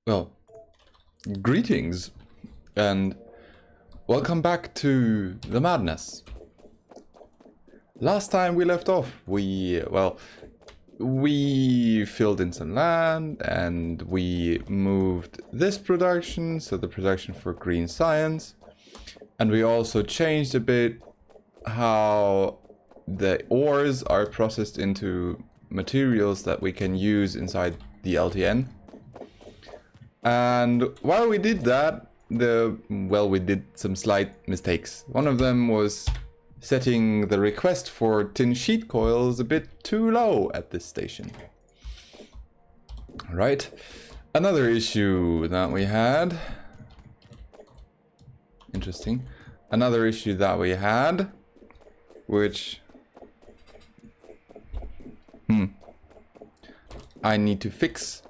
Well, greetings and welcome back to the madness. Last time we left off, we filled in some land and we moved this production, so the production for green science, and we also changed a bit how the ores are processed into materials that we can use inside the LTN. And while we did that, we did some slight mistakes. One of them was setting the request for tin sheet coils a bit too low at this station. Right. Another issue that we had. Interesting. Another issue that we had, which I need to fix,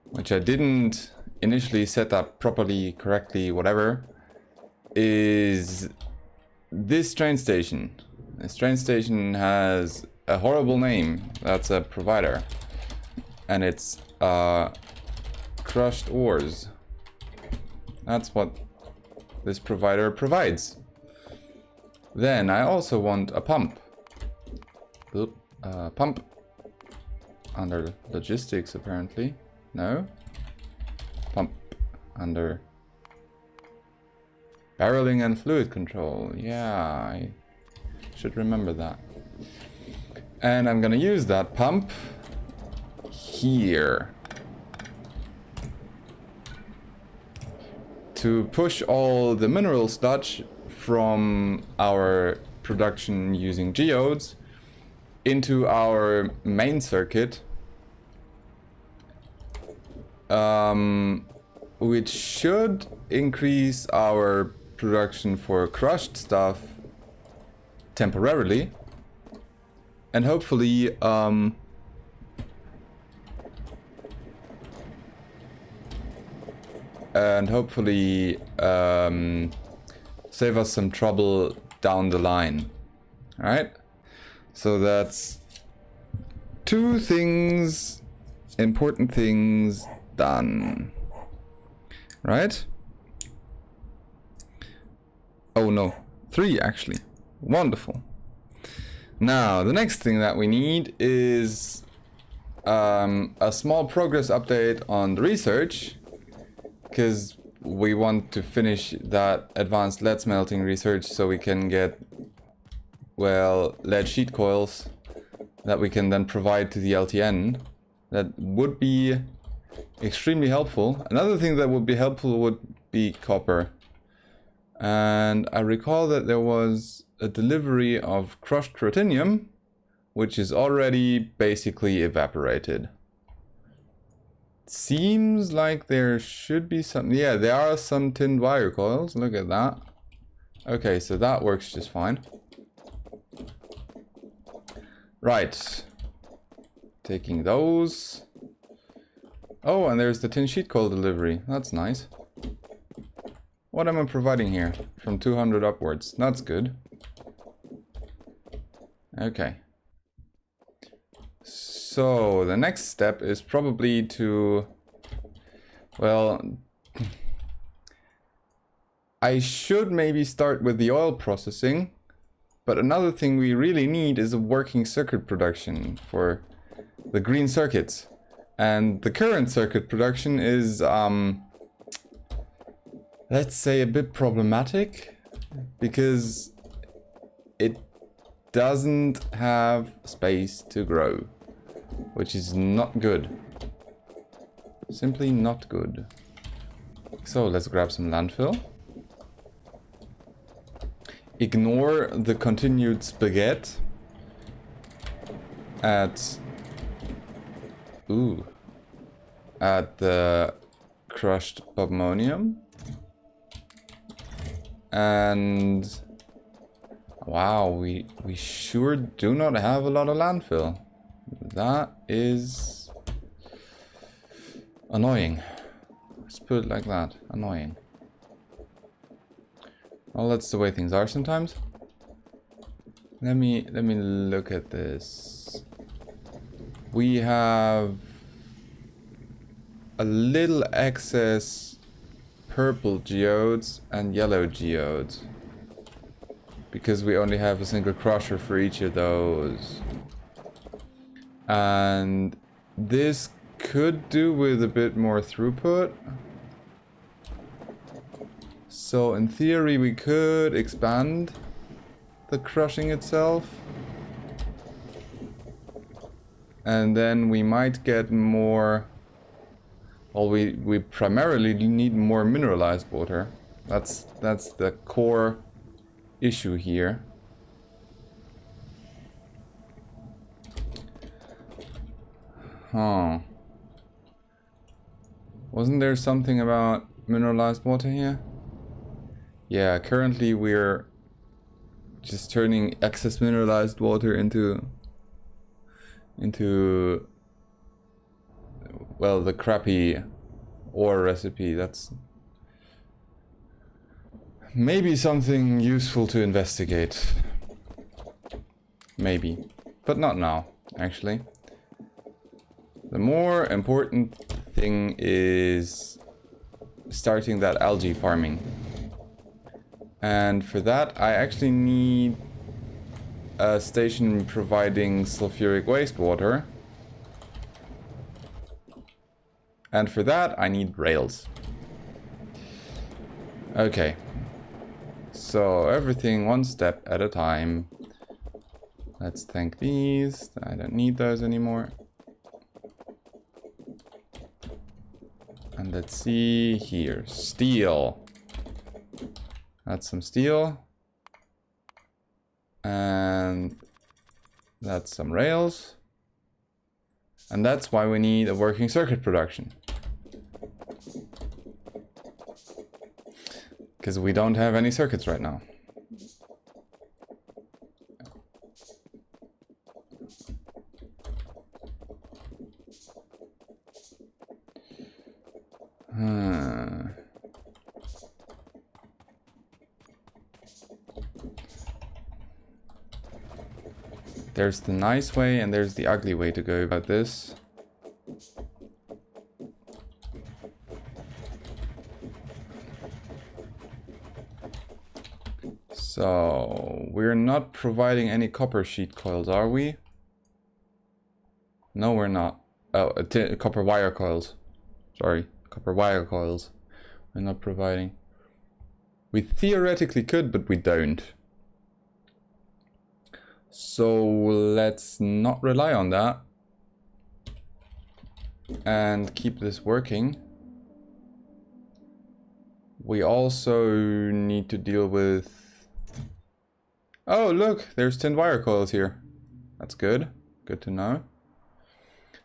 which I didn't initially set up properly, correctly, whatever, is this train station. This train station has a horrible name. That's a provider. And it's crushed ores. That's what this provider provides. Then I also want a pump. Pump. Under logistics, apparently. No? Pump under barreling and fluid control. Yeah, I should remember that. And I'm gonna use that pump here to push all the mineral sludge from our production using geodes into our main circuit, which should increase our production for crushed stuff temporarily, and hopefully save us some trouble down the line. All right, so that's two things, important things done. Right? Oh no, 3 actually. Wonderful. Now, the next thing that we need is a small progress update on the research, because we want to finish that advanced lead smelting research so we can get, well, lead sheet coils that we can then provide to the LTN. That would be extremely helpful. Another thing that would be helpful would be copper. And I recall that there was a delivery of crushed cruthenium, which is already basically evaporated. Seems like there should be some... Yeah, there are some tinned wire coils. Look at that. Okay, so that works just fine. Right. Taking those. Oh, and there's the tin sheet coil delivery. That's nice. What am I providing here? From 200 upwards. That's good. Okay. So, the next step is probably to... Well... I should maybe start with the oil processing. But another thing we really need is a working circuit production for the green circuits. And the current circuit production is, let's say, a bit problematic, because it doesn't have space to grow, which is not good. Simply not good. So let's grab some landfill. Ignore the continued spaghetti at the crushed bobmonium. And wow, we sure do not have a lot of landfill. That is annoying. Let's put it like that. Annoying. Well, that's the way things are sometimes. Let me look at this. We have a little excess purple geodes and yellow geodes. Because we only have a single crusher for each of those. And this could do with a bit more throughput. So in theory we could expand the crushing itself. And then we might get more... Well, we primarily need more mineralized water. That's the core issue here. Huh. Wasn't there something about mineralized water here? Yeah, currently we're just turning excess mineralized water into well, the crappy ore recipe. That's maybe something useful to investigate. Maybe, but not now, actually. The more important thing is starting that algae farming. And for that, I actually need a station providing sulfuric wastewater. And for that, I need rails. Okay. So everything one step at a time. Let's thank these. I don't need those anymore. And let's see here. Steel. That's some steel. And that's some rails. And that's why we need a working circuit production. Because we don't have any circuits right now. There's the nice way and there's the ugly way to go about this. So, we're not providing any copper sheet coils, are we? No, we're not. Oh, copper wire coils. Sorry, copper wire coils. We're not providing. We theoretically could, but we don't. So let's not rely on that. And keep this working. We also need to deal with... Oh, look, there's 10 wire coils here. That's good. Good to know.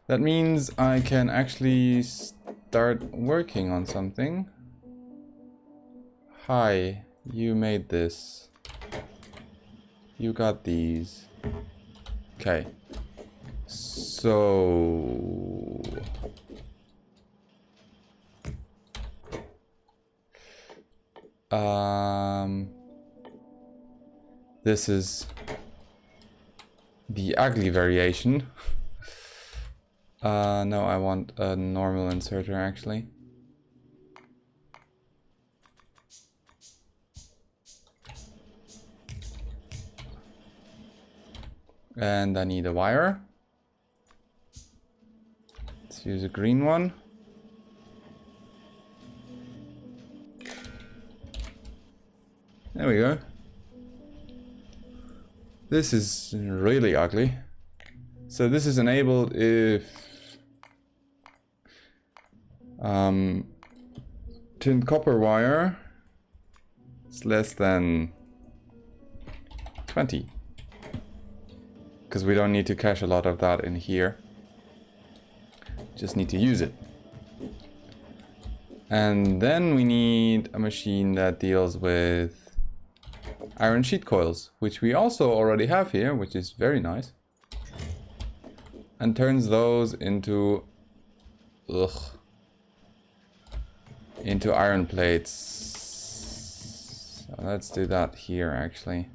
That means I can actually start working on something. Hi, you made this. You got these. Okay. So... This is the ugly variation. No, I want a normal inserter actually. And I need a wire. Let's use a green one. There we go. This is really ugly. So this is enabled if tin copper wire is less than 20. Because we don't need to cache a lot of that in here. Just need to use it. And then we need a machine that deals with iron sheet coils, which we also already have here, which is very nice. And turns those into into iron plates. So let's do that here actually.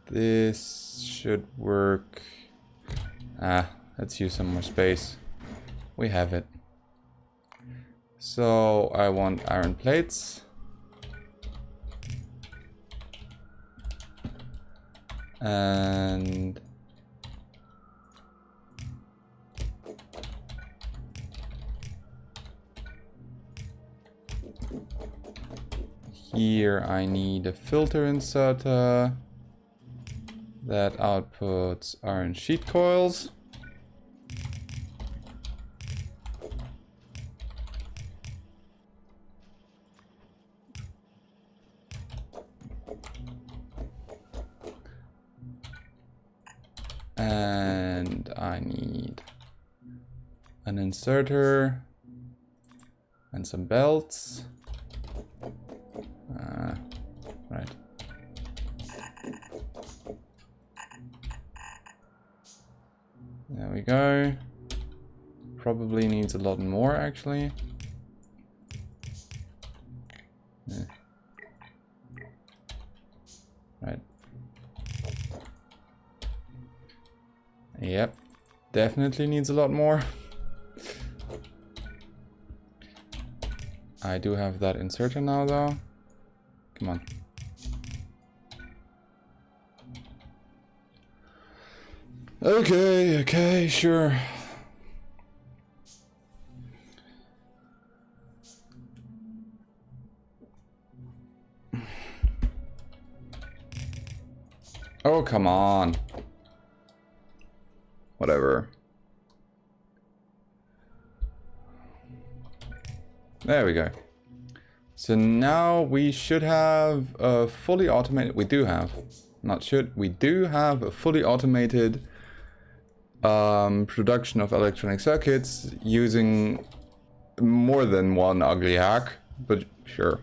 This should work. Let's use some more space. We have it. So I want iron plates. And here I need a filter inserter that outputs iron sheet coils. And I need an inserter and some belts. Right. There we go. Probably needs a lot more actually. Yeah. Right. Yep. Definitely needs a lot more. I do have that inserter now though. Come on. Okay, sure. Oh, come on. Whatever. There we go. So now we should have a fully automated, we do have a fully automated production of electronic circuits using more than one ugly hack, but sure.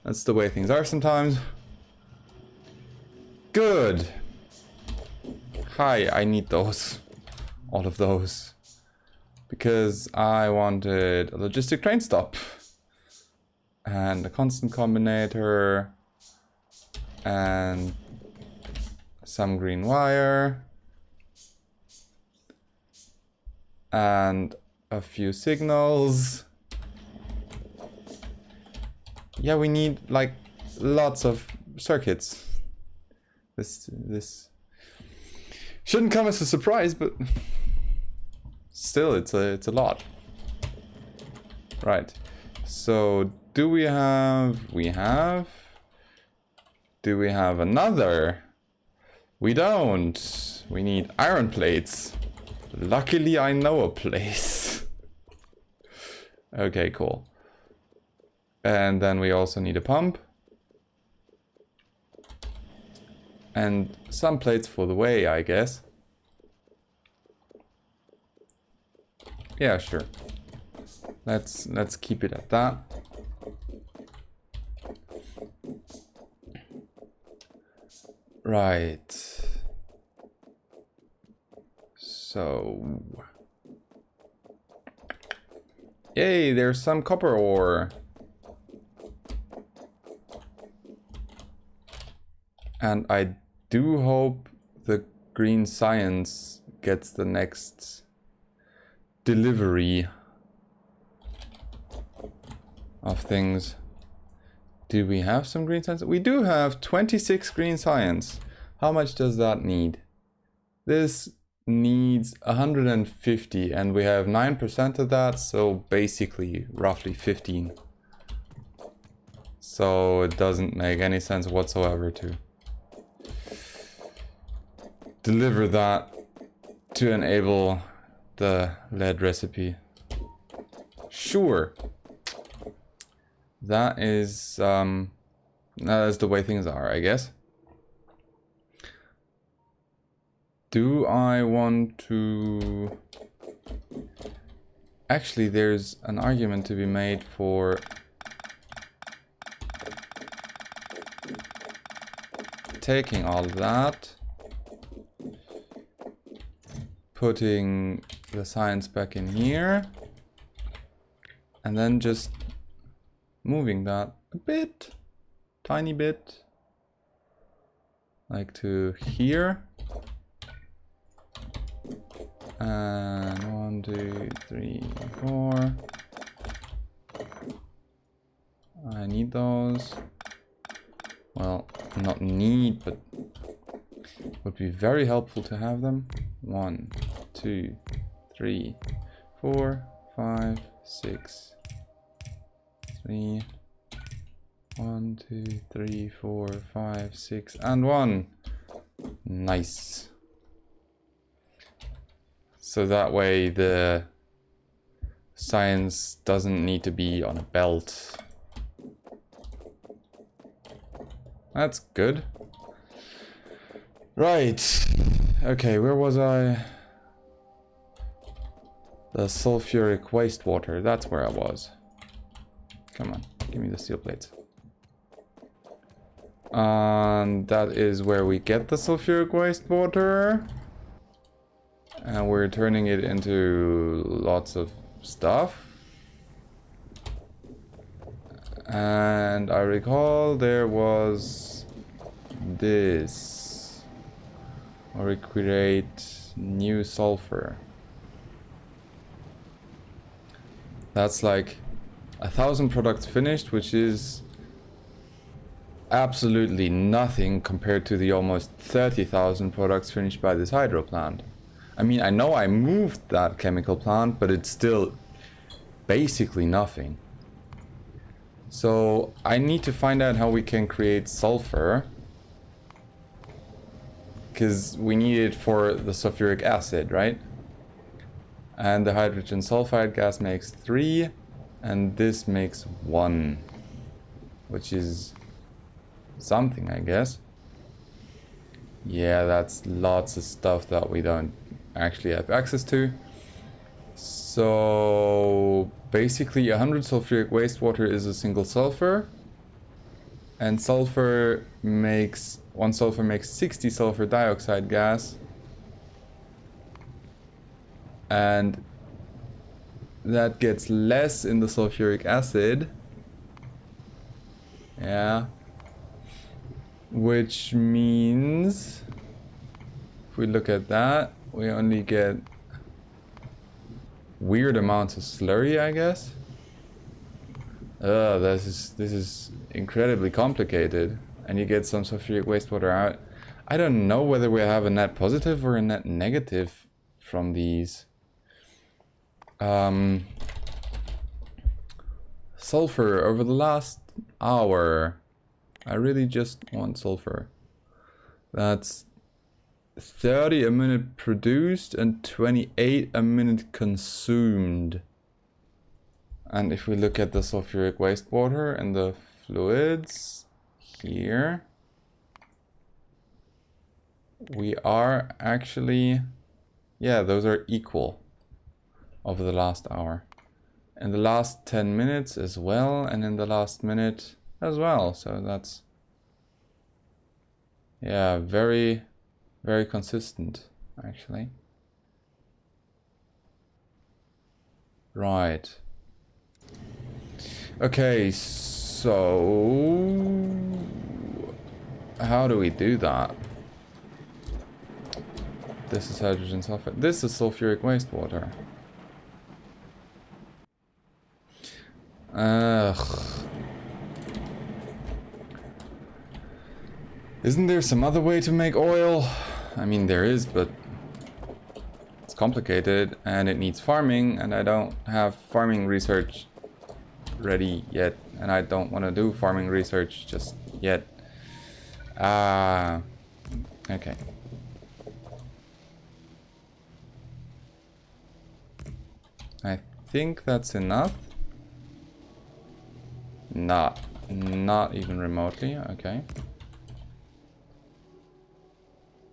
That's the way things are sometimes. Good. Hi, I need those. All of those. Because I wanted a logistic train stop. And a constant combinator. And some green wire. And a few signals. Yeah, we need like lots of circuits. This shouldn't come as a surprise, but still it's a lot. Right. So do we have do we have another? We don't. We need iron plates. Luckily I know a place. Okay, cool. And then we also need a pump. And some plates for the way, I guess. Yeah, sure. Let's keep it at that. Right. So, yay, there's some copper ore. And I do hope the green science gets the next delivery of things. Do we have some green science? We do have 26 green science. How much does that need? This needs 150 and we have 9% of that, so basically roughly 15. So it doesn't make any sense whatsoever to deliver that to enable the lead recipe. Sure. That is the way things are, I guess. Do I want to... Actually, there's an argument to be made for taking all of that, putting the science back in here, and then just moving that a bit, tiny bit. like to here. And 1, 2, 3, 4. I need those. Well, not need, but would be very helpful to have them. 1, 2, 3, 4, 5, 6. 3. 1, 2, 3, 4, 5, 6, and 1. Nice. So that way the science doesn't need to be on a belt. That's good. Right. Okay, where was I? The sulfuric wastewater. That's where I was. Come on, give me the steel plates. And that is where we get the sulfuric wastewater. And we're turning it into lots of stuff. And I recall there was this. Or we create new sulfur. That's like 1,000 products finished, which is absolutely nothing compared to the almost 30,000 products finished by this hydro plant. I mean, I know I moved that chemical plant, but it's still basically nothing. So I need to find out how we can create sulfur, because we need it for the sulfuric acid, right? And the hydrogen sulfide gas makes 3, and this makes 1, which is something, I guess. Yeah, that's lots of stuff that we don't actually have access to. So basically 100 sulfuric wastewater is a single sulfur, and sulfur makes 1 sulfur makes 60 sulfur dioxide gas, and that gets less in the sulfuric acid. Yeah, which means if we look at that, we only get weird amounts of slurry, I guess. This is incredibly complicated, and you get some sulfuric wastewater out. I don't know whether we have a net positive or a net negative from these. Sulfur over the last hour. I really just want sulfur. That's 30 a minute produced and 28 a minute consumed. And if we look at the sulfuric wastewater and the fluids here, we are actually, yeah, those are equal over the last hour. In the last 10 minutes as well, and in the last minute as well. So that's, yeah, very, very consistent, actually. Right. Okay, so how do we do that? This is hydrogen sulfide. This is sulfuric wastewater. Isn't there some other way to make oil? I mean, there is, but it's complicated and it needs farming, and I don't have farming research ready yet, and I don't want to do farming research just yet. Okay. I think that's enough. Not even remotely. Okay.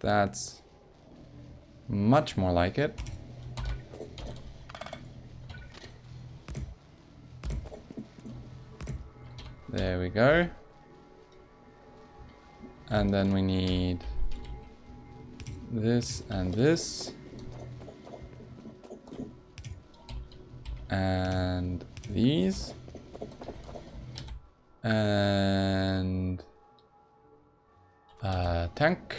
That's much more like it. There we go. And then we need this and this. And these. And tank.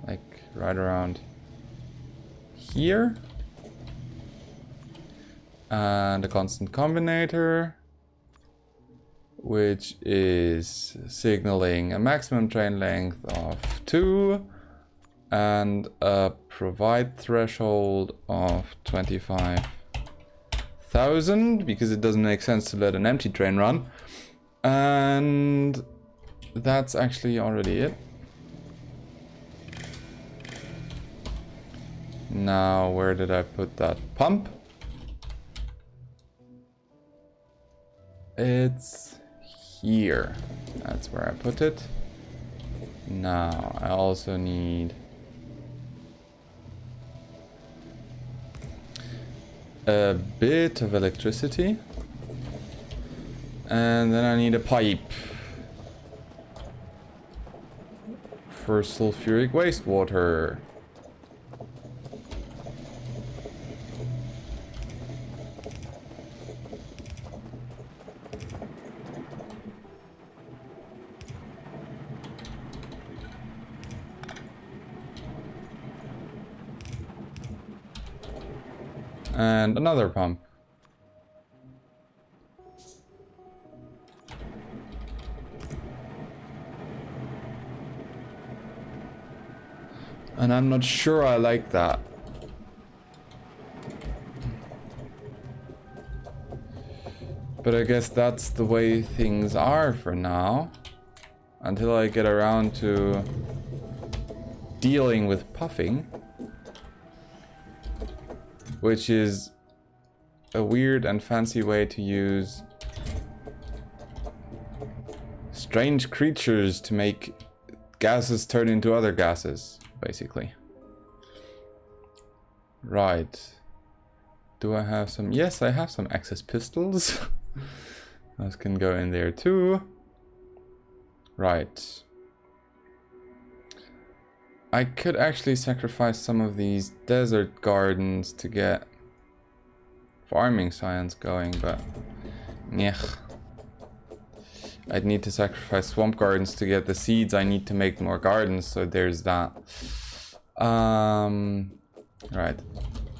Like right around here. And a constant combinator, which is signaling a maximum train length of 2 and a provide threshold of 25,000, because it doesn't make sense to let an empty train run. And that's actually already it. Now, where did I put that pump? It's here. That's where I put it. Now, I also need a bit of electricity. And then I need a pipe for sulfuric wastewater. And another pump. And I'm not sure I like that. But I guess that's the way things are for now. Until I get around to dealing with puffing. Which is a weird and fancy way to use strange creatures to make gases turn into other gases, basically. Right. Do I have some? Yes, I have some excess pistols. Those can go in there too. Right. I could actually sacrifice some of these desert gardens to get farming science going, but yeah. I'd need to sacrifice swamp gardens to get the seeds I need to make more gardens, so there's that. Right.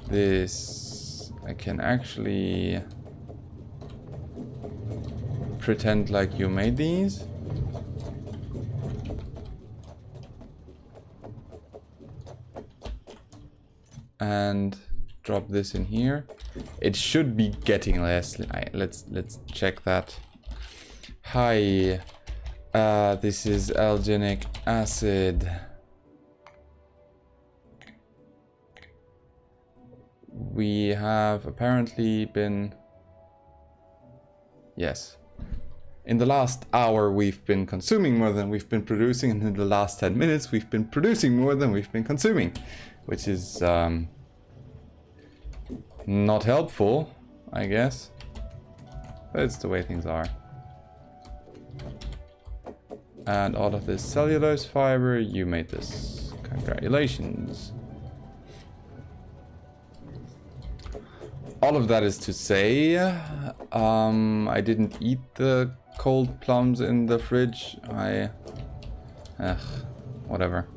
This I can actually pretend like you made these. And drop this in here. It should be getting less. Let's check that. Hi. This is alginic acid. We have apparently been... Yes. In the last hour we've been consuming more than we've been producing, and in the last 10 minutes we've been producing more than we've been consuming. Which is not helpful, I guess. But it's the way things are. And all of this cellulose fiber, you made this. Congratulations. All of that is to say, I didn't eat the cold plums in the fridge. Whatever.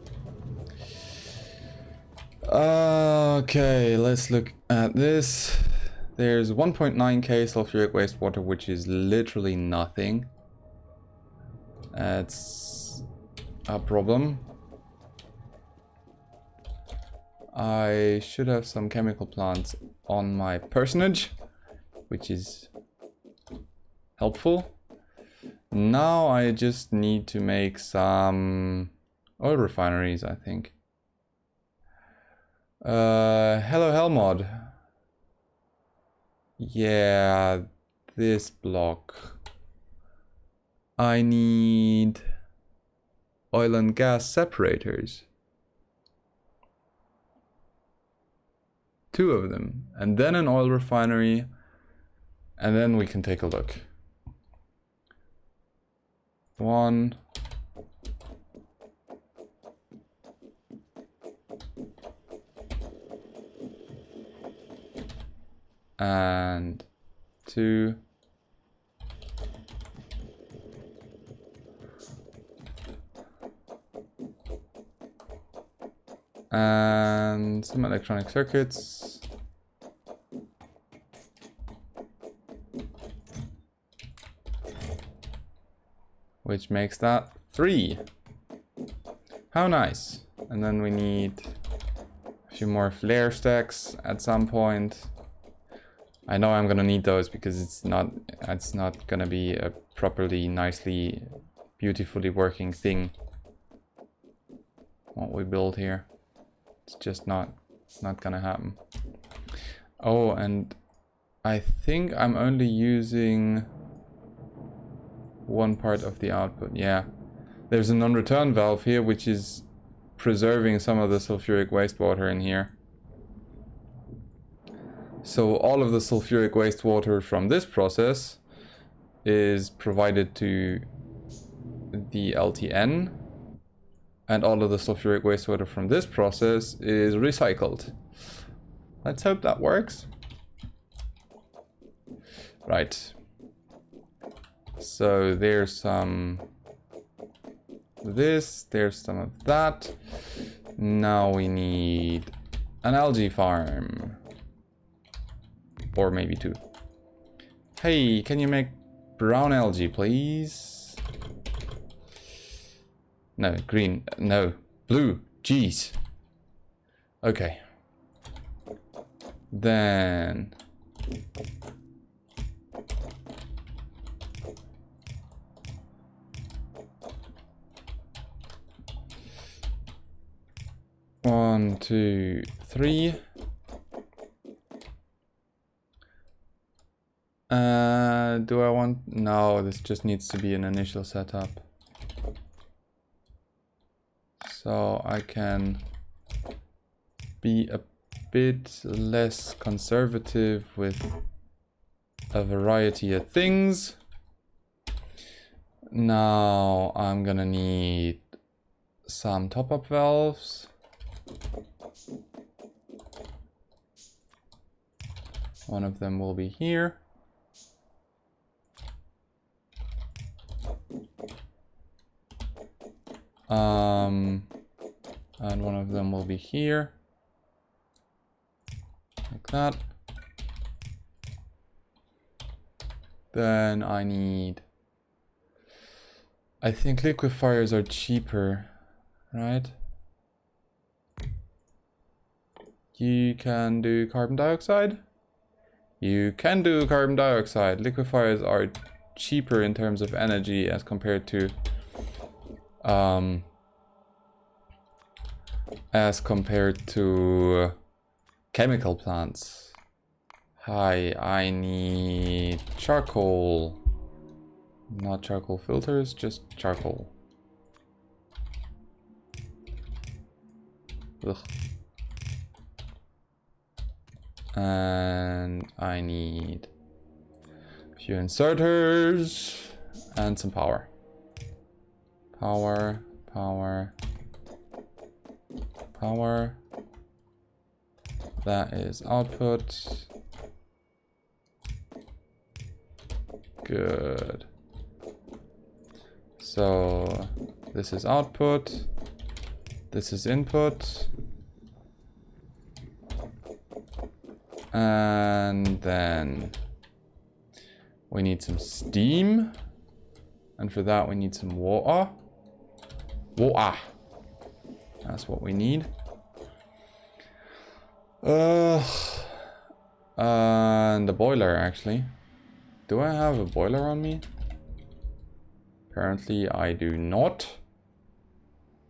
Okay, let's look at this. There's 1.9k sulfuric wastewater, which is literally nothing. That's a problem. I should have some chemical plants on my personage, which is helpful. Now I just need to make some oil refineries, I think. Hello Helmod. Yeah, this block. I need oil and gas separators. 2 of them. And then an oil refinery. And then we can take a look. 1. And 2. And some electronic circuits. Which makes that 3. How nice. And then we need a few more flare stacks at some point. I know I'm gonna need those because it's not gonna be a properly, nicely, beautifully working thing. What we build here. It's just not gonna happen. Oh, and I think I'm only using one part of the output. Yeah, there's a non-return valve here which is preserving some of the sulfuric wastewater in here. So all of the sulfuric wastewater from this process is provided to the LTN, and all of the sulfuric wastewater from this process is recycled. Let's hope that works. Right. So there's some of this, there's some of that. Now we need an algae farm. Or maybe 2. Hey, can you make brown algae, please? No, green. No, blue. Jeez. Okay. Then... One, 2, 3. Do I want... No, this just needs to be an initial setup. So I can be a bit less conservative with a variety of things. Now I'm gonna need some top-up valves. One of them will be here. And one of them will be here. Like that. Then I need... I think liquefiers are cheaper, right? You can do carbon dioxide? You can do carbon dioxide. Liquefiers are cheaper in terms of energy as compared to chemical plants. Hi, I need charcoal. Not charcoal filters, just charcoal. Ugh. And I need a few inserters and some power. Power, power, power. That is output. Good. So this is output. This is input. And then we need some steam. And for that we need some water. Water. That's what we need. And the boiler, actually. Do I have a boiler on me? Apparently I do not.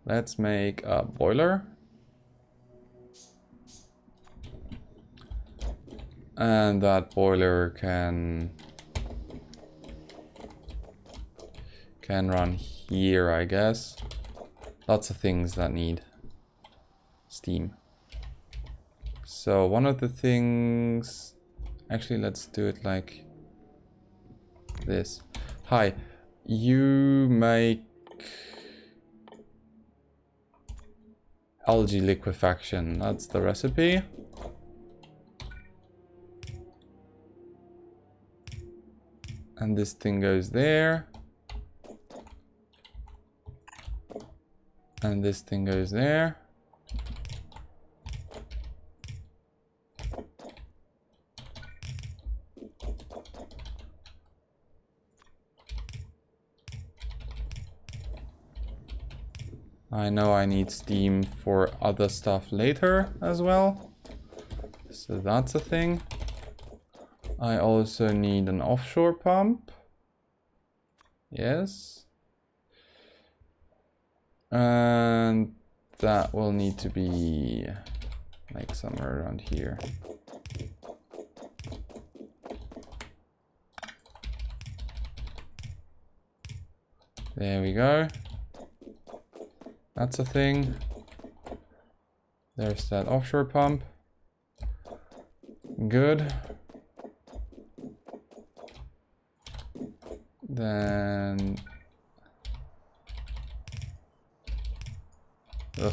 Let's make a boiler. And that boiler can run here, I guess. Lots of things that need steam. So one of the things... Actually, let's do it like this. Hi, you make algae liquefaction. That's the recipe. And this thing goes there. And this thing goes there. I know I need steam for other stuff later as well. So that's a thing. I also need an offshore pump. Yes. And that will need to be like somewhere around here. There we go. That's a thing. There's that offshore pump. Good. Then... Ugh.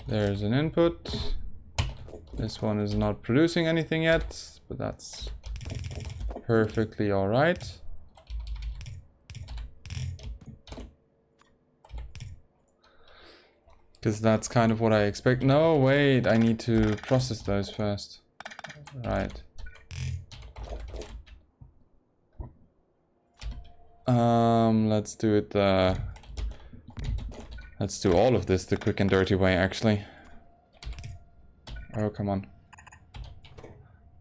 There's an input. This one is not producing anything yet, but that's perfectly all right. Because that's kind of what I expect. No, wait, I need to process those first. Right. Let's do it let's do all of this the quick and dirty way, actually. Oh, come on.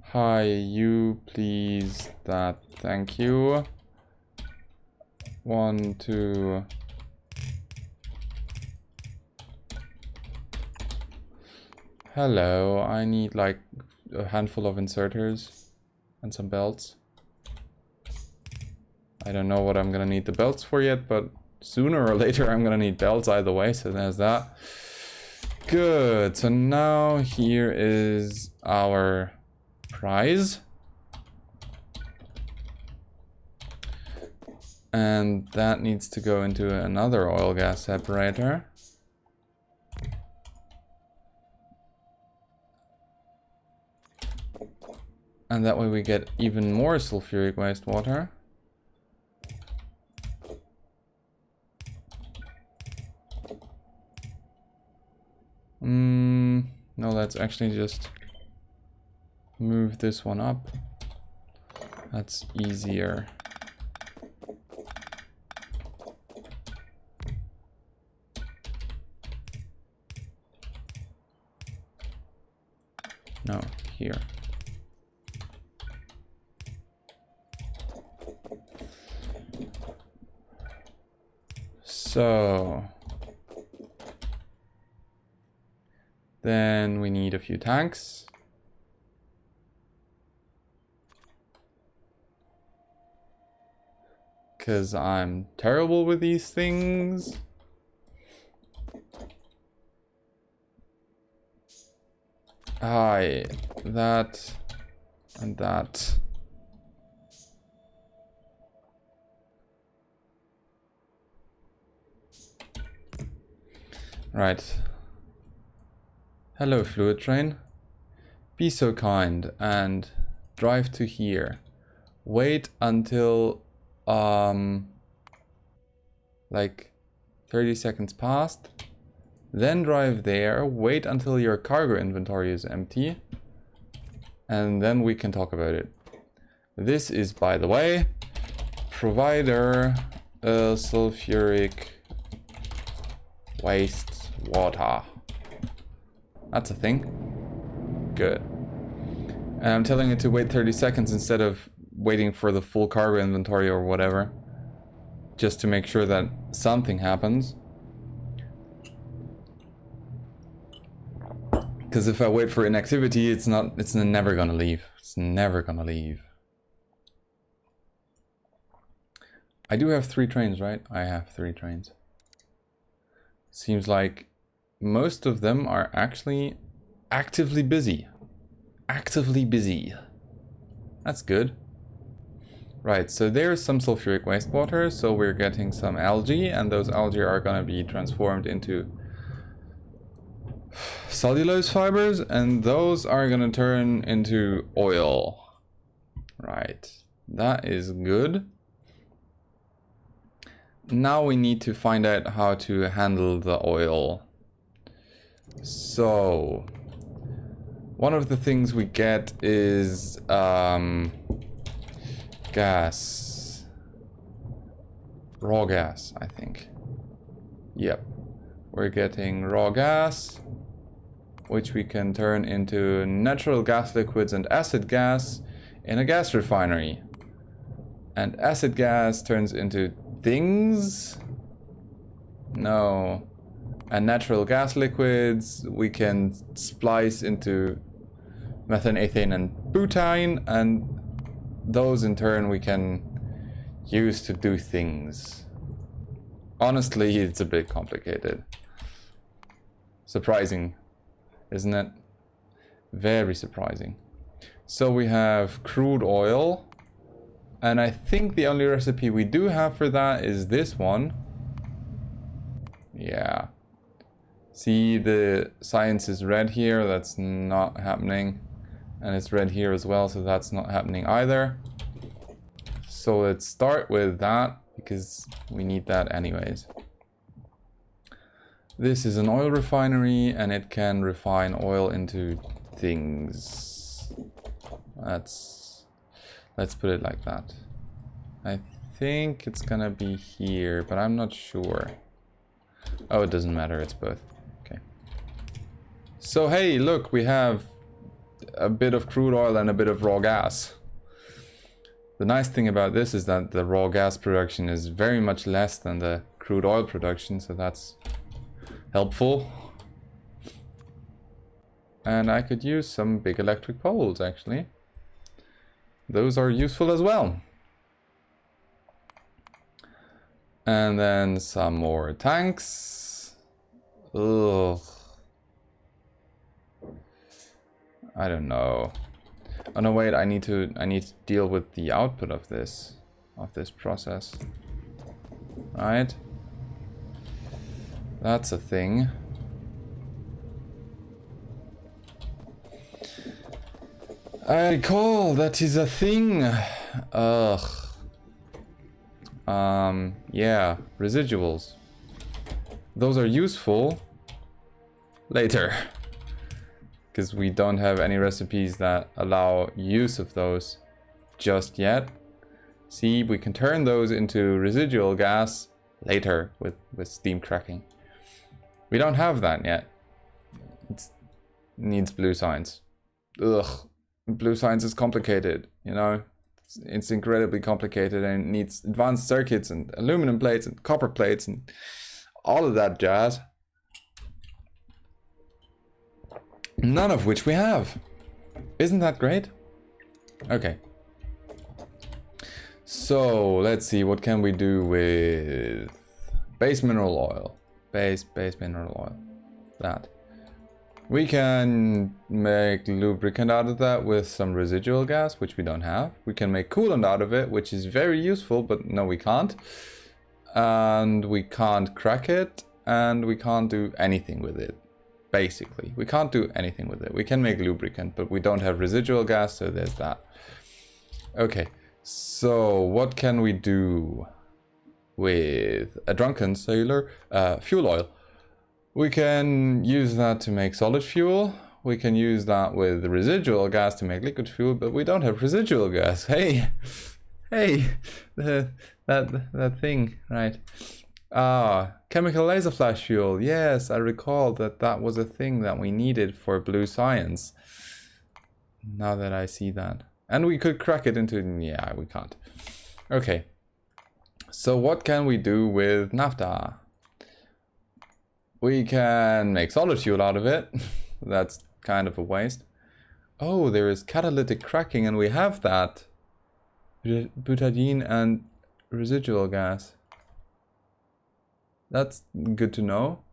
Hi, you, please, that, thank you. 1, 2... Hello, I need like a handful of inserters and some belts. I don't know what I'm gonna need the belts for yet, but sooner or later I'm gonna need belts either way, so there's that. Good, so now here is our prize. And that needs to go into another oil gas separator. And that way we get even more sulfuric wastewater. No, let's actually just move this one up. That's easier. No, here. So then we need a few tanks. Because I'm terrible with these things. Hi, that and that. Right. Hello, fluid train. Be so kind and drive to here. Wait until like 30 seconds passed. Then drive there. Wait until your cargo inventory is empty. And then we can talk about it. This is, by the way, provider sulfuric waste water. That's a thing. Good. And I'm telling it to wait 30 seconds instead of waiting for the full cargo inventory or whatever. Just to make sure that something happens. Because if I wait for inactivity, it's never gonna leave. It's never gonna leave. I do have 3 trains, right? I have 3 trains. Seems like most of them are actually actively busy. Actively busy. That's good. Right, so there's some sulfuric wastewater, so we're getting some algae, and those algae are gonna be transformed into cellulose fibers, and those are gonna turn into oil. Right, that is good. now we need to find out how to handle the oil. So one of the things we get is gas. Raw gas, I think. Yep. We're getting raw gas, which we can turn into natural gas liquids and acid gas in a gas refinery. And acid gas turns into things? No. And natural gas liquids we can splice into methane, ethane, and butane, and those in turn we can use to do things. Honestly, it's a bit complicated. Surprising, isn't it? Very surprising. So we have crude oil, and I think the only recipe we do have for that is this one. Yeah. See, the science is red here, that's not happening. And it's red here as well, so that's not happening either. So let's start with that, because we need that anyways. This is an oil refinery, and it can refine oil into things. Let's put it like that. I think it's gonna be here, but I'm not sure. Oh, it doesn't matter, it's both. Okay. So hey, look, we have a bit of crude oil and a bit of raw gas. The nice thing about this is that the raw gas production is very much less than the crude oil production, so that's helpful. And I could use some big electric poles, actually. Those are useful as well. And then some more tanks. Ugh. I don't know. Oh no, wait, I need to deal with the output of this process. Right? That's a thing. I recall that is a thing. Ugh. Yeah, residuals. Those are useful later. Because we don't have any recipes that allow use of those just yet. See, we can turn those into residual gas later with steam cracking. We don't have that yet. It needs blue science. Ugh, blue science is complicated, you know? It's incredibly complicated, and it needs advanced circuits and aluminum plates and copper plates and all of that jazz. None of which we have. Isn't that great? Okay. So let's see, what can we do with base mineral oil? Base mineral oil. That. We can make lubricant out of that with some residual gas, which we don't have. We can make coolant out of it, which is very useful, but no, we can't. And we can't crack it, and we can't do anything with it. Basically, we can't do anything with it. We can make lubricant, but we don't have residual gas, so there's that. Okay, so what can we do with a drunken sailor? Fuel oil. We can use that to make solid fuel. We can use that with residual gas to make liquid fuel, but we don't have residual gas. Hey, that thing, right? Chemical laser flash fuel. Yes, I recall that was a thing that we needed for blue science. Now that I see that. And we could crack it into... Yeah, we can't. Okay. So what can we do with naphtha? We can make solid fuel out of it. That's kind of a waste. Oh, there is catalytic cracking, and we have that. Butadiene and residual gas. That's good to know.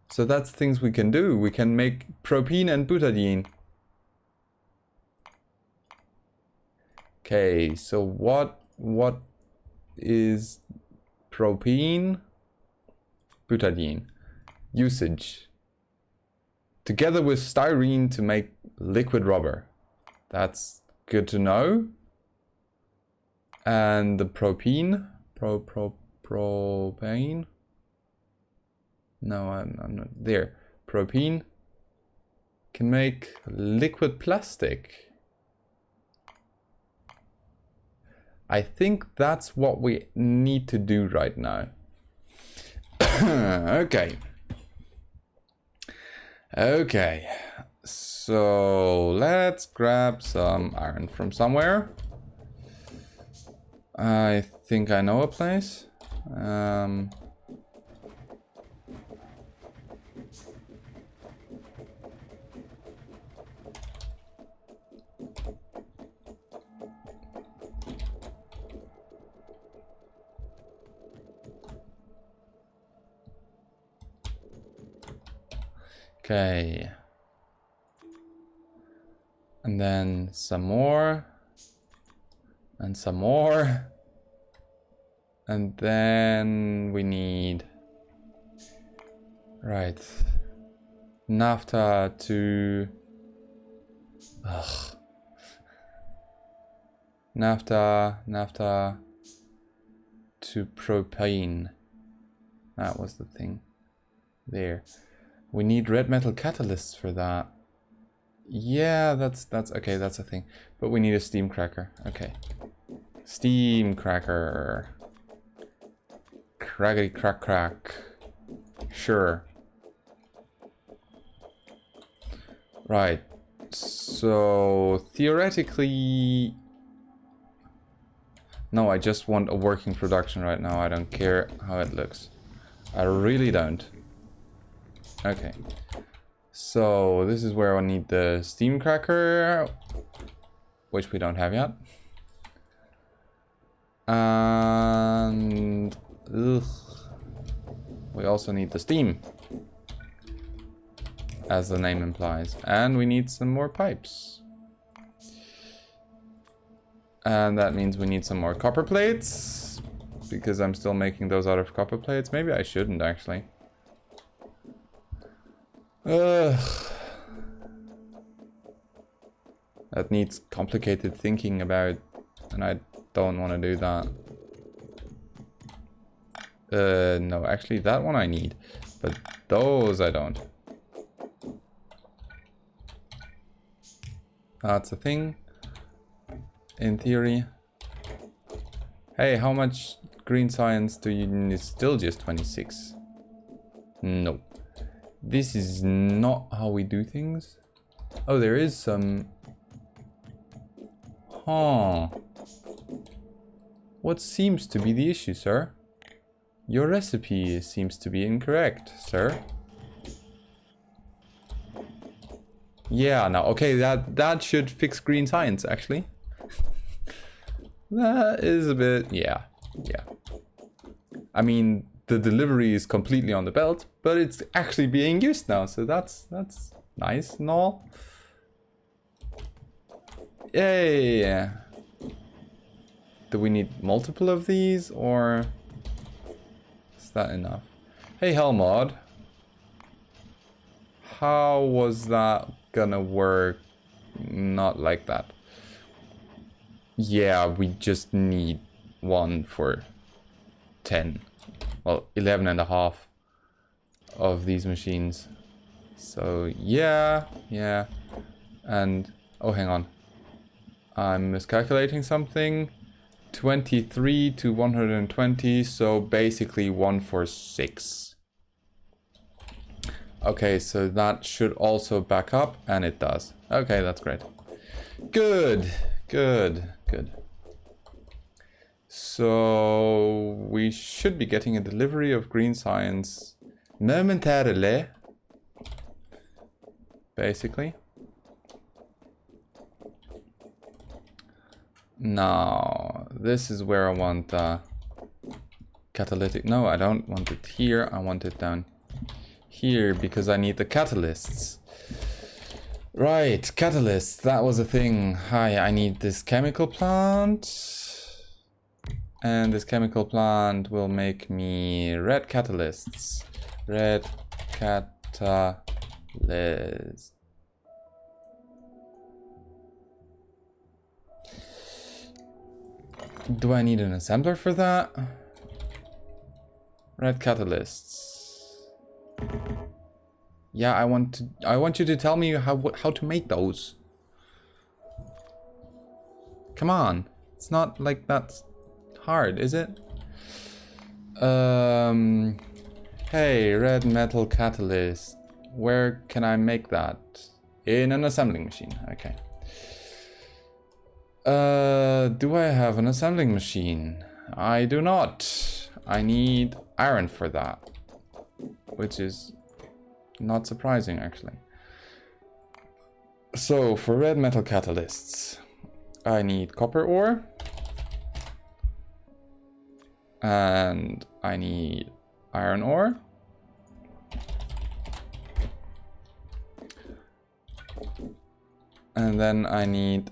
So that's things we can do. We can make propene and butadiene. Okay, so what is propene? Butadiene. Usage. Together with styrene to make liquid rubber. That's good to know. And the propene. propane. No, I'm not there. Propene can make liquid plastic. I think that's what we need to do right now. Okay. Okay. So let's grab some iron from somewhere. I think I know a place. Okay. And then some more. And some more. And then we need... Right. Naphtha to... Ugh. Naphtha to propane. That was the thing. There. We need red metal catalysts for that. Yeah, that's okay, that's a thing. But we need a steam cracker. Okay. Steam cracker. Crackety crack crack. Sure. Right. So theoretically... No, I just want a working production right now. I don't care how it looks. I really don't. Okay. So this is where I need the steam cracker, which we don't have yet. And we also need the steam, as the name implies. And we need some more pipes. And that means we need some more copper plates, because I'm still making those out of copper plates. Maybe I shouldn't, actually. That needs complicated thinking about, and I don't want to do that. No, actually that one I need, but those I don't. That's a thing, in theory. Hey, how much green science do you need? It's still just 26. No. This is not how we do things. Oh, there is some... Huh. What seems to be the issue, sir? Your recipe seems to be incorrect, sir. Yeah, no, okay, that should fix green science, actually. That is a bit... yeah. I mean, the delivery is completely on the belt, but it's actually being used now, so that's nice and all. Yay! Do we need multiple of these, or is that enough? Hey, Helmod. How was that gonna work? Not like that. Yeah, we just need one for 10. Well, 11 and a half of these machines. So, yeah. And, oh, hang on. I'm miscalculating something. 23 to 120, so basically 1 for 6. Okay, so that should also back up, and it does. Okay, that's great. Good. So we should be getting a delivery of green science momentarily, basically. Now, this is where I want catalytic... No, I don't want it here. I want it down here because I need the catalysts. Right, catalysts. That was a thing. Hi, I need this chemical plant. And this chemical plant will make me red catalysts. Red catalyst. Do I need an assembler for that? Red catalysts. Yeah, I want you to tell me how to make those. Come on. It's not like that's hard, is it? Hey, red metal catalyst. Where can I make that? In an assembling machine. Okay. Do I have an assembling machine? I do not. I need iron for that. Which is not surprising, actually. So, for red metal catalysts, I need copper ore. And I need iron ore. And then I need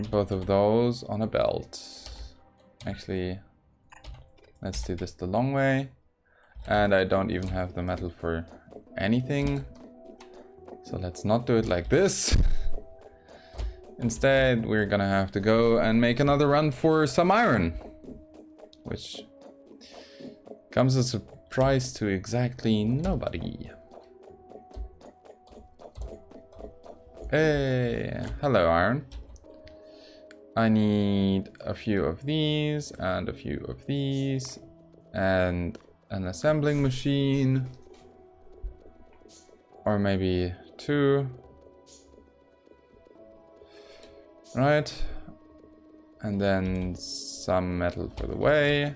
both of those on a belt. Actually, let's do this the long way. And I don't even have the metal for anything. So let's not do it like this. Instead, we're gonna have to go and make another run for some iron. Which comes as a surprise to exactly nobody. Hey, hello iron. I need a few of these and a few of these and an assembling machine, or maybe two, right? And then some metal for the way.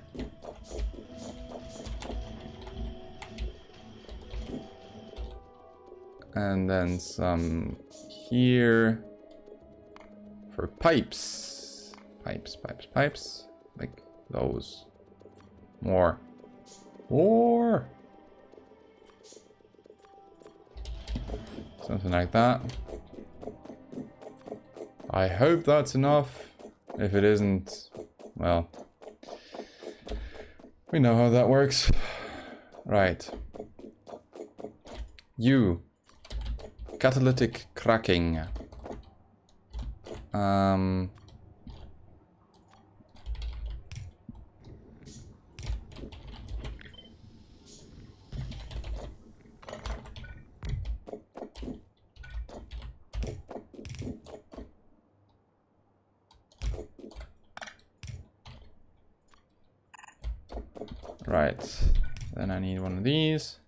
And then some here for pipes. Pipes. Like those. More. Something like that. I hope that's enough. If it isn't, well, we know how that works. Right. Catalytic cracking. Right. Then I need one of these.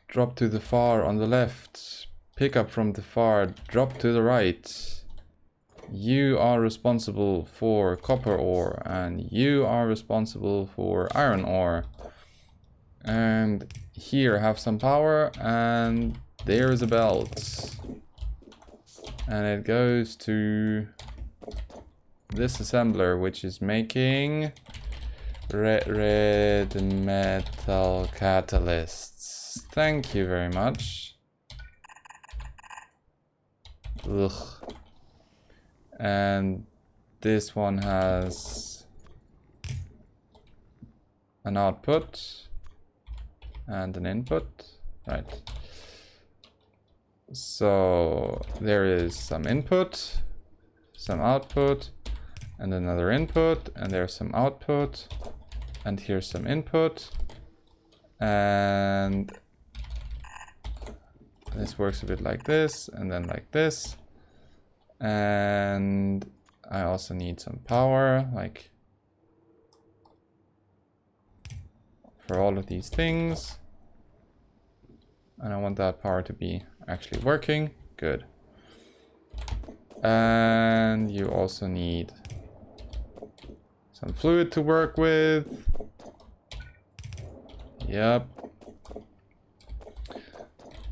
Drop to the far on the left. Pick up from the far. Drop to the right. You are responsible for copper ore. And you are responsible for iron ore. And here have some power. And there is a belt. And it goes to this assembler, which is making red metal catalysts. Thank you very much. Ugh. And this one has an output and an input. Right. So there is some input, some output, and another input, and there's some output, and here's some input, and this works a bit like this, and then like this, and I also need some power, like for all of these things, and I want that power to be actually working. Good. And you also need some fluid to work with. Yep.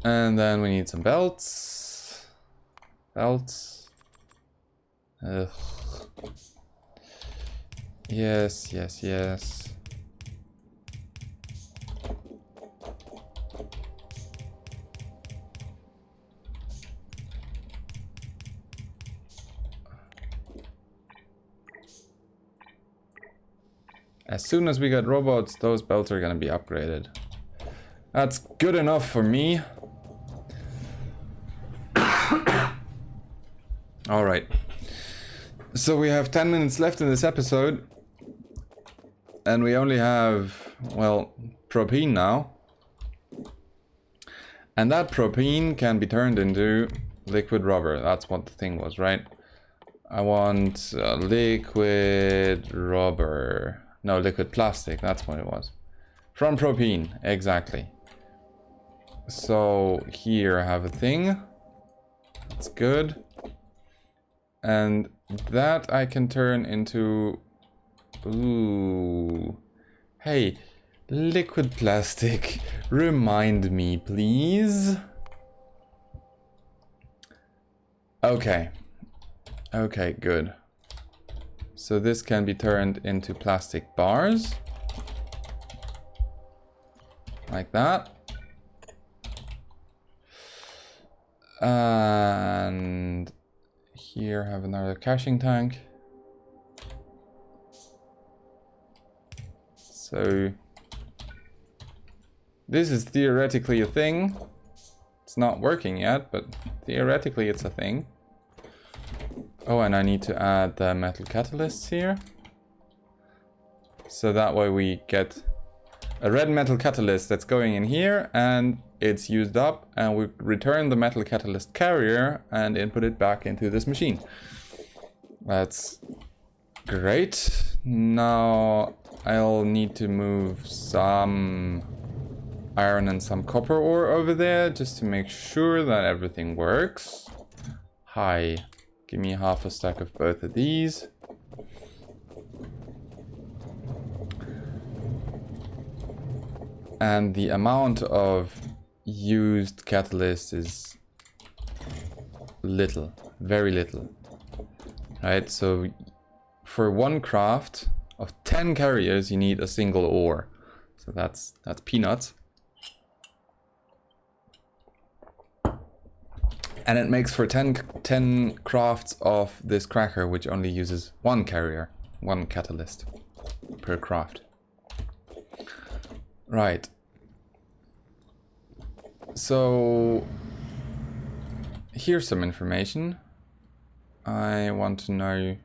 And then we need some belts. Ugh. Yes. As soon as we get robots, those belts are gonna be upgraded. That's good enough for me. Alright. So we have 10 minutes left in this episode. And we only have well, propene now. And that propene can be turned into liquid rubber. That's what the thing was, right? I want liquid rubber. No, liquid plastic. That's what it was. From propene, exactly. So here I have a thing. That's good. And that I can turn into... Ooh. Hey, liquid plastic. Remind me, please. Okay. Okay, good. So this can be turned into plastic bars. Like that. And here I have another caching tank. So this is theoretically a thing. It's not working yet, but theoretically it's a thing. Oh, and I need to add the metal catalysts here. So that way we get a red metal catalyst that's going in here and it's used up, and we return the metal catalyst carrier and input it back into this machine. That's great. Now I'll need to move some iron and some copper ore over there just to make sure that everything works. Hi, give me half a stack of both of these. And the amount of used catalyst is little, very little. Right, so for one craft of 10 carriers you need a single ore. So that's peanuts. And it makes for 10 crafts of this cracker, which only uses one carrier, one catalyst per craft. Right. So here's some information. I want to know...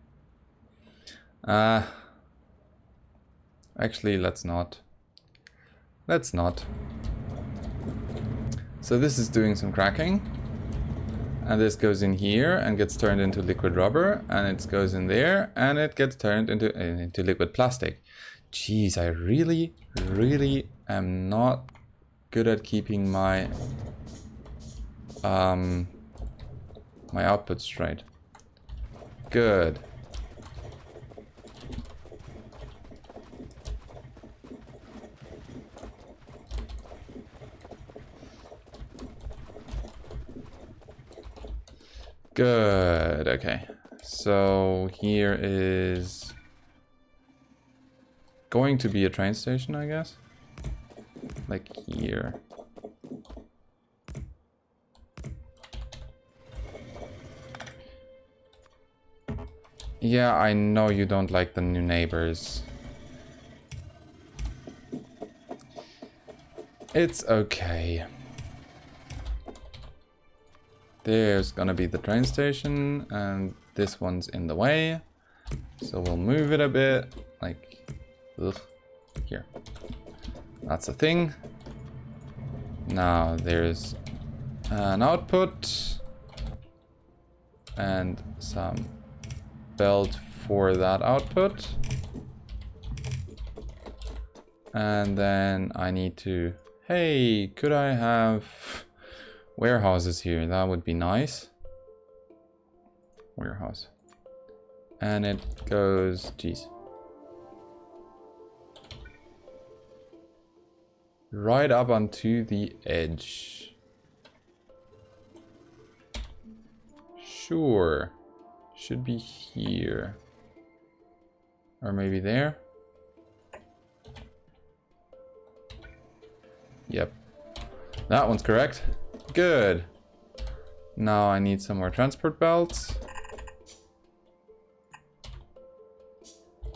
actually, let's not. Let's not. So this is doing some cracking. And this goes in here and gets turned into liquid rubber. And it goes in there and it gets turned into liquid plastic. Jeez, I really am not good at keeping my my output straight. Good. Good, okay. So here is going to be a train station, I guess. Like here. Yeah, I know you don't like the new neighbors. It's okay. There's gonna be the train station, and this one's in the way. So we'll move it a bit, like, here. That's a thing. Now there's an output and some belt for that output. And then I need to, hey, could I have warehouses here? That would be nice. Warehouse. And it goes, geez. Right up onto the edge. Sure. Should be here. Or maybe there. Yep. That one's correct. Good. Now I need some more transport belts.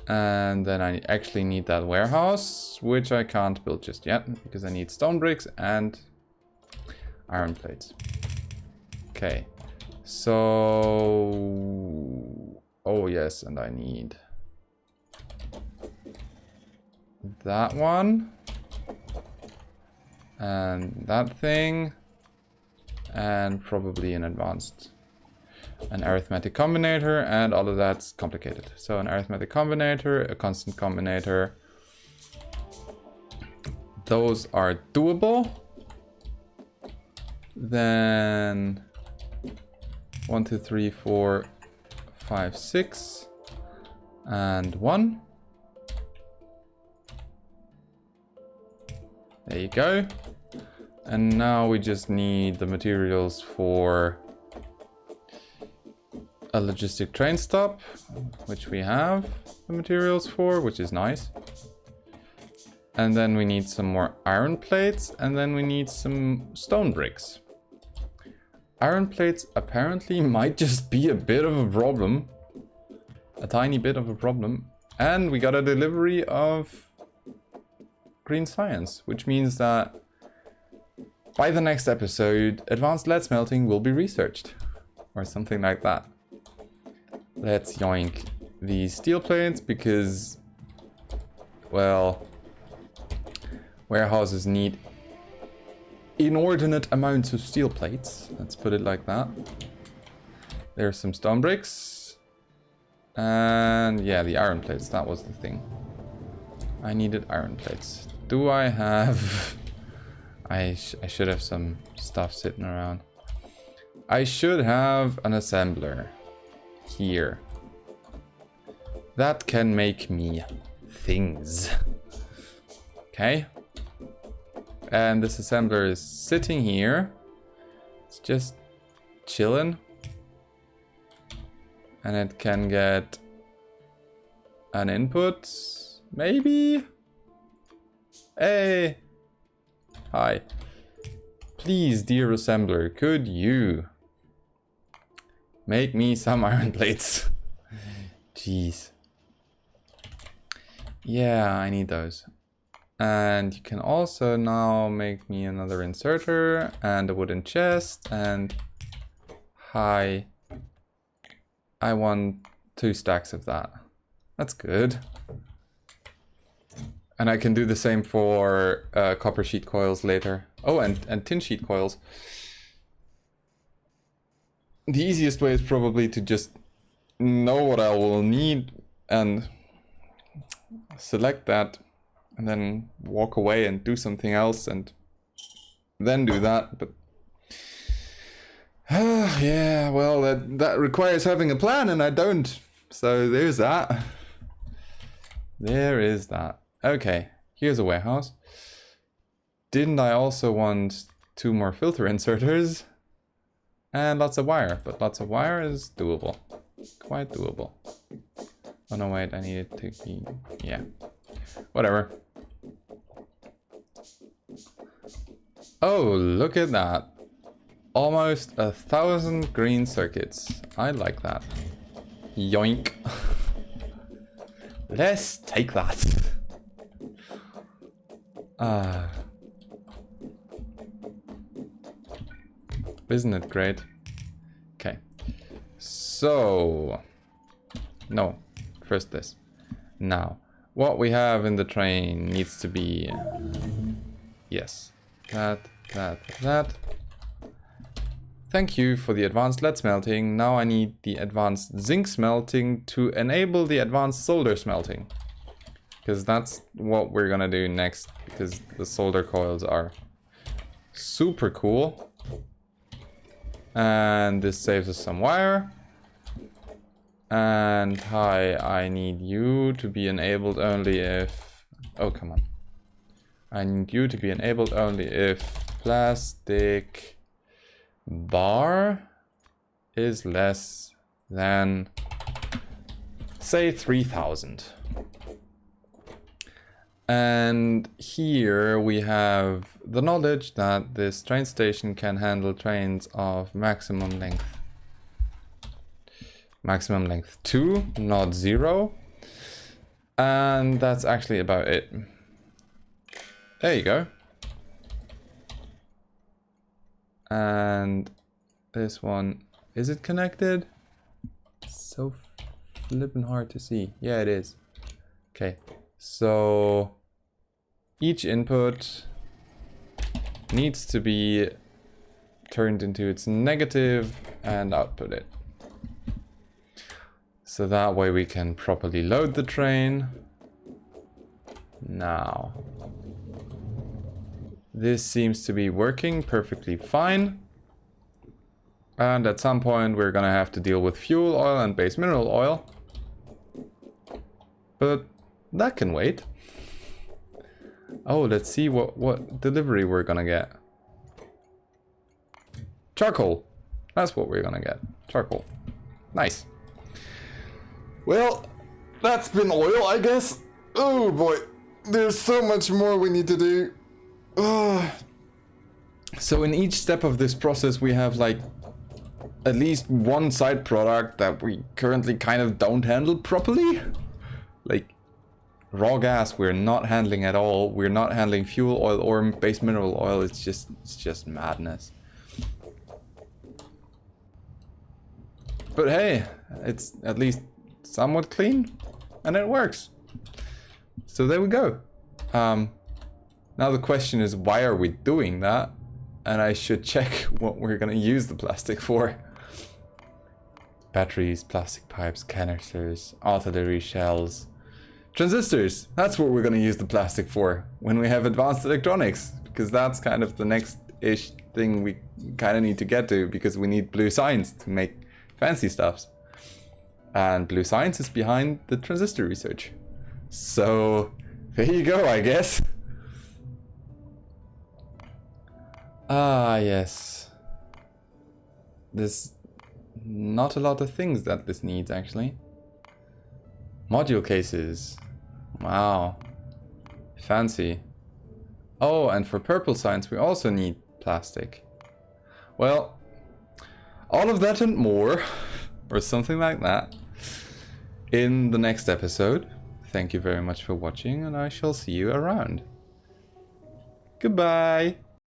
And then I actually need that warehouse, which I can't build just yet because I need stone bricks and iron plates. Okay. So... oh yes, and I need... that one. And that thing. And probably an arithmetic combinator, and all of that's complicated. So an arithmetic combinator, a constant combinator. Those are doable. Then 1, 2, 3, 4, 5, 6, and 1. There you go. And now we just need the materials for a logistic train stop, which we have the materials for, which is nice. And then we need some more iron plates, and then we need some stone bricks. Iron plates apparently might just be a bit of a problem. A tiny bit of a problem. And we got a delivery of green science, which means that by the next episode, advanced lead smelting will be researched. Or something like that. Let's yoink these steel plates because, well, warehouses need inordinate amounts of steel plates. Let's put it like that. There's some stone bricks. And yeah, the iron plates, that was the thing. I needed iron plates. Do I have... I should have some stuff sitting around. I should have an assembler here. That can make me things. Okay. And this assembler is sitting here. It's just chilling. And it can get an input, maybe? Hey! Hi. Please, dear assembler, could you make me some iron plates? Jeez. Yeah, I need those. And you can also now make me another inserter and a wooden chest and... Hi. I want 2 stacks of that. That's good. And I can do the same for copper sheet coils later. Oh, and tin sheet coils. The easiest way is probably to just know what I will need and select that and then walk away and do something else and then do that. But yeah, well, that requires having a plan and I don't. So there's that. There is that. Okay, here's a warehouse. Didn't I also want 2 more filter inserters? And lots of wire, but lots of wire is doable. Quite doable. Oh no, wait, I need it to be... yeah. Whatever. Oh, look at that. Almost 1,000 green circuits. I like that. Yoink. Let's take that. Isn't it great? Okay. So... no. First this. Now, what we have in the train needs to be... yes. That. Thank you for the advanced lead smelting. Now I need the advanced zinc smelting to enable the advanced solder smelting. Because that's what we're gonna do next. Because the solder coils are super cool. And this saves us some wire. And hi, I need you to be enabled only if... oh, come on. I need you to be enabled only if plastic bar is less than, say, 3,000. And here we have the knowledge that this train station can handle trains of maximum length. Maximum length 2, not 0. And that's actually about it. There you go. And this one, is it connected? So flippin' hard to see. Yeah, it is. Okay, so each input needs to be turned into its negative and output it. So that way we can properly load the train. Now, this seems to be working perfectly fine. And at some point we're gonna have to deal with fuel oil and base mineral oil. But that can wait. Oh, let's see what delivery we're gonna get. Charcoal. That's what we're gonna get. Charcoal. Nice. Well, that's been oil, I guess. Oh boy. There's so much more we need to do. Ugh. So in each step of this process we have like at least one side product that we currently kind of don't handle properly. Like raw gas we're not handling at all. We're not handling fuel oil or base mineral oil. It's just madness. But hey, it's at least somewhat clean and it works. So there we go. Now the question is, why are we doing that? And I should check what we're gonna use the plastic for. Batteries, plastic pipes, canisters, artillery shells, transistors. That's what we're gonna use the plastic for when we have advanced electronics, because that's kind of the next-ish thing we kind of need to get to, because we need blue science to make fancy stuffs. And blue science is behind the transistor research. So there you go, I guess. Ah, yes. There's not a lot of things that this needs, actually. Module cases. Wow. Fancy. Oh, and for purple science we also need plastic. Well, all of that and more, or something like that, in the next episode. Thank you very much for watching, and I shall see you around. Goodbye!